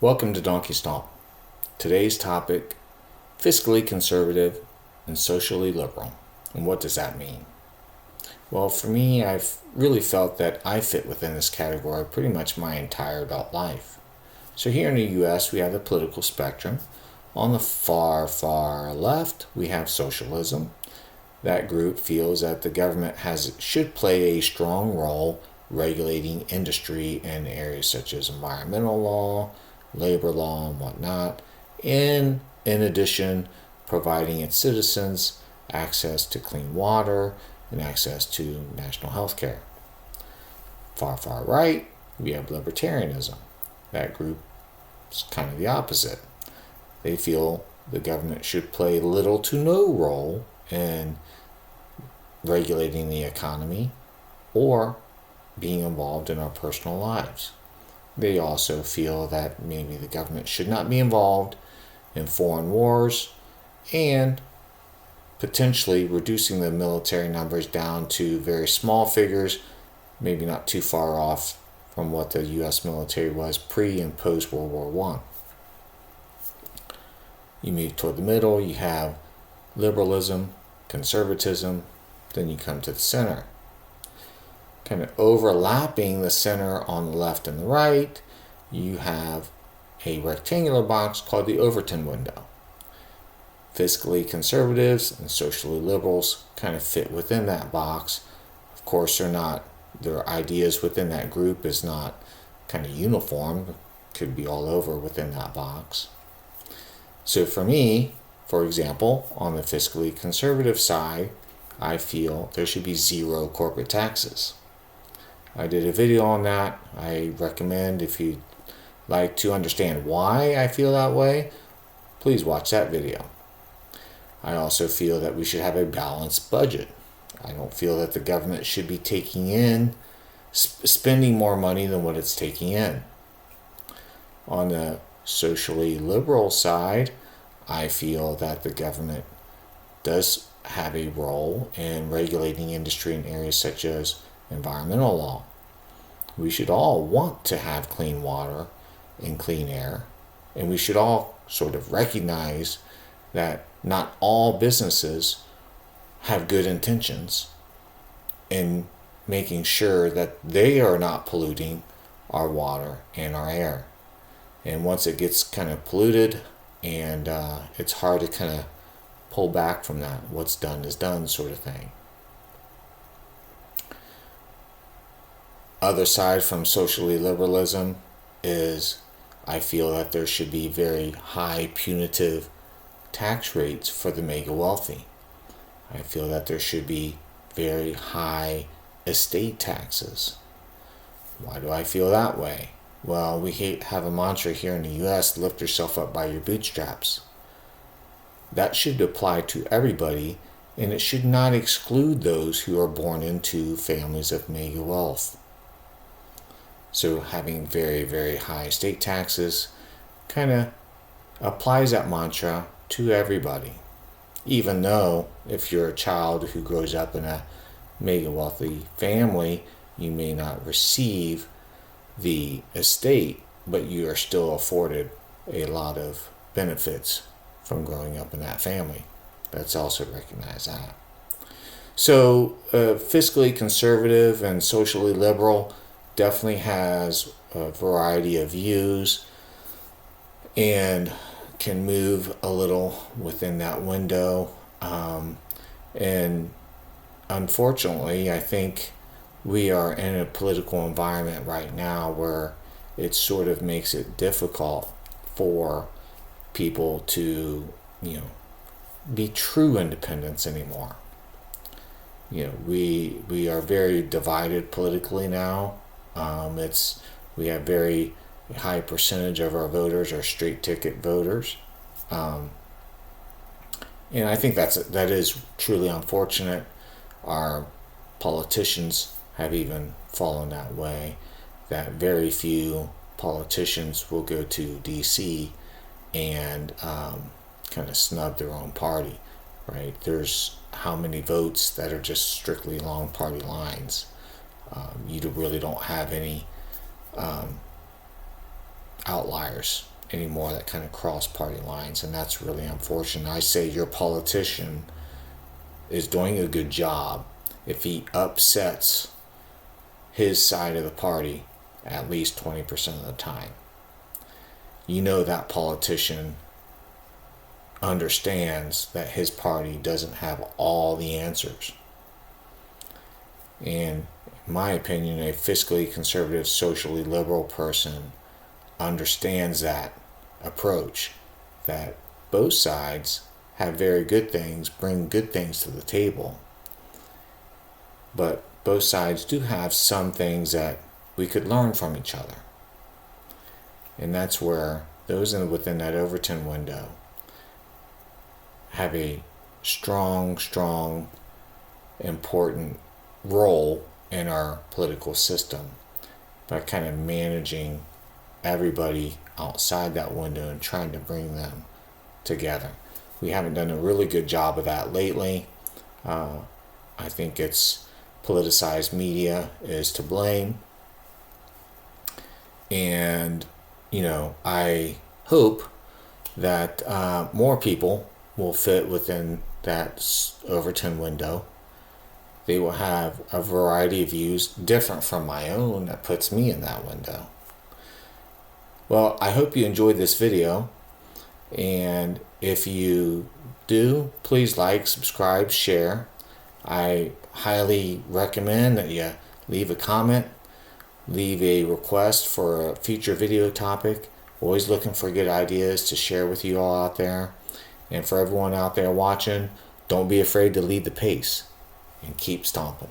Welcome to Donkey Stomp. Today's topic, fiscally conservative and socially liberal. And what does that mean? Well, for me, I've really felt that I fit within this category pretty much my entire adult life. So here in the U.S., we have the political spectrum. On the far left, we have socialism. That group feels that the government should play a strong role regulating industry in areas such as environmental law, labor law, and whatnot, and in addition, providing its citizens access to clean water and access to national health care. Far right, we have libertarianism. That group is kind of the opposite. They feel the government should play little to no role in regulating the economy or being involved in our personal lives. They also feel that maybe the government should not be involved in foreign wars and potentially reducing the military numbers down to very small figures, maybe not too far off from what the U.S. military was pre and post World War I. You move toward the middle, you have liberalism, conservatism, then you come to the center. Kind of overlapping the center on the left and the right, you have a rectangular box called the Overton window. Fiscally conservatives and socially liberals kind of fit within that box. Of course, their ideas within that group is not kind of uniform. It could be all over within that box. So for me, for example, on the fiscally conservative side, I feel there should be zero corporate taxes. I did a video on that. I recommend, if you'd like to understand why I feel that way, please watch that video. I also feel that we should have a balanced budget. I don't feel that the government should be spending more money than what it's taking in. On the socially liberal side, I feel that the government does have a role in regulating industry in areas such as environmental law. We should all want to have clean water and clean air, and we should all sort of recognize that not all businesses have good intentions in making sure that they are not polluting our water and our air. And once it gets kind of polluted, and it's hard to kind of pull back from that. What's done is done, sort of thing. Other side from socially liberalism is I feel that there should be very high punitive tax rates for the mega wealthy. I feel that there should be very high estate taxes. Why do I feel that way? Well, we have a mantra here in the U.S., lift yourself up by your bootstraps. That should apply to everybody, and it should not exclude those who are born into families of mega wealth. So having very high estate taxes kind of applies that mantra to everybody. Even though if you're a child who grows up in a mega wealthy family, you may not receive the estate, but you are still afforded a lot of benefits from growing up in that family. Let's also recognize that. So fiscally conservative and socially liberal definitely has a variety of views and can move a little within that window. And unfortunately, I think we are in a political environment right now where it sort of makes it difficult for people to, be true independents anymore. We are very divided politically now. We have very high percentage of our voters are straight ticket voters, and I think that is truly unfortunate. Our politicians have even fallen that way. That very few politicians will go to D.C. and kind of snub their own party. Right? There's how many votes that are just strictly along party lines. You really don't have any outliers anymore that kind of cross party lines, and that's really unfortunate. I say your politician is doing a good job if he upsets his side of the party at least 20% of the time. You know that politician understands that his party doesn't have all the answers. And in my opinion, a fiscally conservative, socially liberal person understands that approach, that both sides have very good things, bring good things to the table, but both sides do have some things that we could learn from each other. And that's where those within that Overton window have a strong, important role in our political system by kind of managing everybody outside that window and trying to bring them together. We haven't done a really good job of that lately. I think it's politicized media is to blame. And, I hope that more people will fit within that Overton window. They will have a variety of views different from my own that puts me in that window. Well, I hope you enjoyed this video, and if you do, please like, subscribe, share. I highly recommend that you leave a comment, leave a request for a future video topic. Always looking for good ideas to share with you all out there. And for everyone out there watching, don't be afraid to lead the pace and keep stomping.